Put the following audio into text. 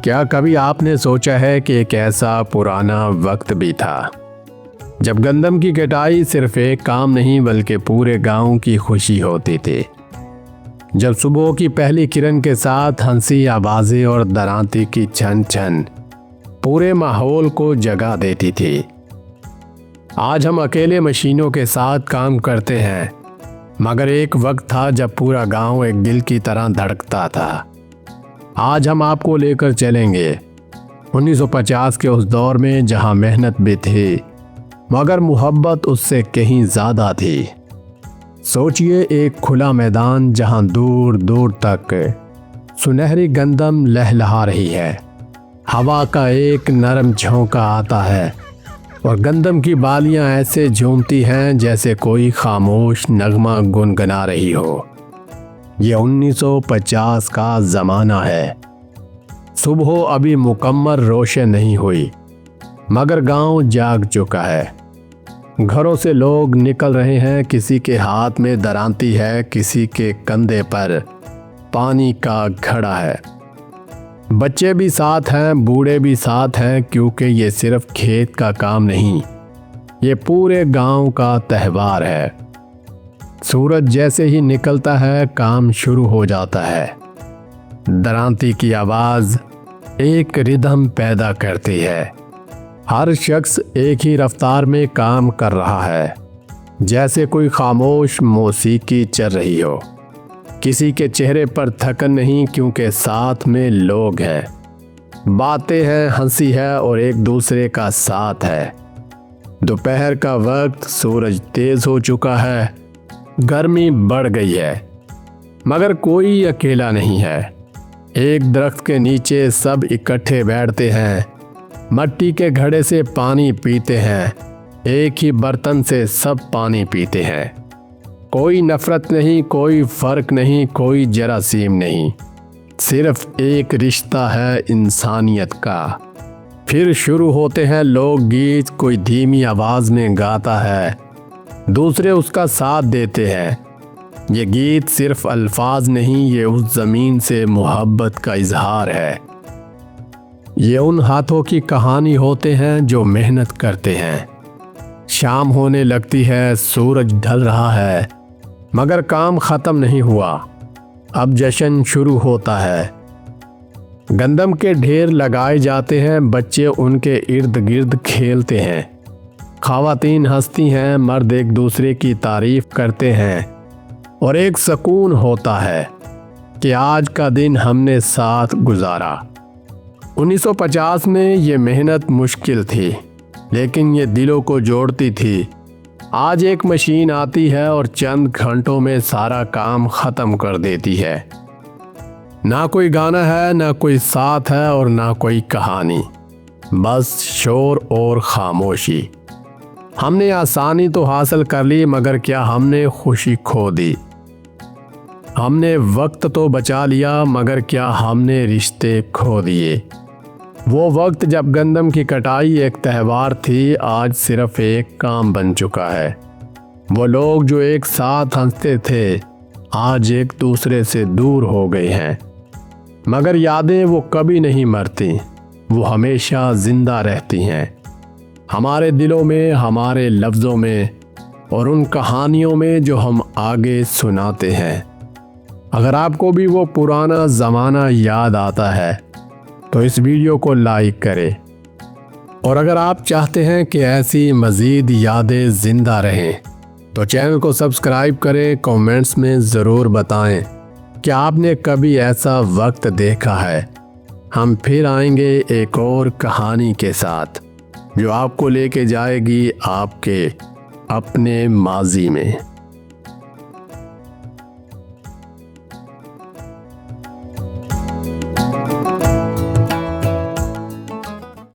کیا کبھی آپ نے سوچا ہے کہ ایک ایسا پرانا وقت بھی تھا جب گندم کی کٹائی صرف ایک کام نہیں بلکہ پورے گاؤں کی خوشی ہوتی تھی؟ جب صبح کی پہلی کرن کے ساتھ ہنسی آوازیں اور درانتی کی چھن چھن پورے ماحول کو جگا دیتی تھی۔ آج ہم اکیلے مشینوں کے ساتھ کام کرتے ہیں، مگر ایک وقت تھا جب پورا گاؤں ایک دل کی طرح دھڑکتا تھا۔ آج ہم آپ کو لے کر چلیں گے 1950 کے اس دور میں جہاں محنت بھی تھی مگر محبت اس سے کہیں زیادہ تھی۔ سوچئے ایک کھلا میدان جہاں دور دور تک سنہری گندم لہلہا رہی ہے، ہوا کا ایک نرم جھونکا آتا ہے اور گندم کی بالیاں ایسے جھومتی ہیں جیسے کوئی خاموش نغمہ گنگنا رہی ہو۔ یہ 1950 کا زمانہ ہے۔ صبح ابھی مکمل روشن نہیں ہوئی مگر گاؤں جاگ چکا ہے۔ گھروں سے لوگ نکل رہے ہیں، کسی کے ہاتھ میں درانتی ہے، کسی کے کندھے پر پانی کا گھڑا ہے۔ بچے بھی ساتھ ہیں، بوڑھے بھی ساتھ ہیں، کیونکہ یہ صرف کھیت کا کام نہیں، یہ پورے گاؤں کا تہوار ہے۔ سورج جیسے ہی نکلتا ہے کام شروع ہو جاتا ہے۔ درانتی کی آواز ایک ردھم پیدا کرتی ہے۔ ہر شخص ایک ہی رفتار میں کام کر رہا ہے، جیسے کوئی خاموش موسیقی چل رہی ہو۔ کسی کے چہرے پر تھکن نہیں، کیونکہ ساتھ میں لوگ ہیں، باتیں ہیں، ہنسی ہے اور ایک دوسرے کا ساتھ ہے۔ دوپہر کا وقت، سورج تیز ہو چکا ہے، گرمی بڑھ گئی ہے مگر کوئی اکیلا نہیں ہے۔ ایک درخت کے نیچے سب اکٹھے بیٹھتے ہیں، مٹی کے گھڑے سے پانی پیتے ہیں، ایک ہی برتن سے سب پانی پیتے ہیں۔ کوئی نفرت نہیں، کوئی فرق نہیں، کوئی جراثیم نہیں، صرف ایک رشتہ ہے انسانیت کا۔ پھر شروع ہوتے ہیں لوگ گیت، کوئی دھیمی آواز میں گاتا ہے، دوسرے اس کا ساتھ دیتے ہیں۔ یہ گیت صرف الفاظ نہیں، یہ اس زمین سے محبت کا اظہار ہے۔ یہ ان ہاتھوں کی کہانی ہوتے ہیں جو محنت کرتے ہیں۔ شام ہونے لگتی ہے، سورج ڈھل رہا ہے مگر کام ختم نہیں ہوا، اب جشن شروع ہوتا ہے۔ گندم کے ڈھیر لگائے جاتے ہیں، بچے ان کے ارد گرد کھیلتے ہیں، خواتین ہنستی ہیں، مرد ایک دوسرے کی تعریف کرتے ہیں اور ایک سکون ہوتا ہے کہ آج کا دن ہم نے ساتھ گزارا۔ 1950 میں یہ محنت مشکل تھی لیکن یہ دلوں کو جوڑتی تھی۔ آج ایک مشین آتی ہے اور چند گھنٹوں میں سارا کام ختم کر دیتی ہے۔ نہ کوئی گانا ہے، نہ کوئی ساتھ ہے اور نہ کوئی کہانی، بس شور اور خاموشی۔ ہم نے آسانی تو حاصل کر لی مگر کیا ہم نے خوشی کھو دی؟ ہم نے وقت تو بچا لیا مگر کیا ہم نے رشتے کھو دیے؟ وہ وقت جب گندم کی کٹائی ایک تہوار تھی، آج صرف ایک کام بن چکا ہے۔ وہ لوگ جو ایک ساتھ ہنستے تھے آج ایک دوسرے سے دور ہو گئے ہیں، مگر یادیں وہ کبھی نہیں مرتی، وہ ہمیشہ زندہ رہتی ہیں ہمارے دلوں میں، ہمارے لفظوں میں اور ان کہانیوں میں جو ہم آگے سناتے ہیں۔ اگر آپ کو بھی وہ پرانا زمانہ یاد آتا ہے تو اس ویڈیو کو لائک کریں، اور اگر آپ چاہتے ہیں کہ ایسی مزید یادیں زندہ رہیں تو چینل کو سبسکرائب کریں۔ کامنٹس میں ضرور بتائیں کہ آپ نے کبھی ایسا وقت دیکھا ہے۔ ہم پھر آئیں گے ایک اور کہانی کے ساتھ جو آپ کو لے کے جائے گی آپ کے اپنے ماضی میں۔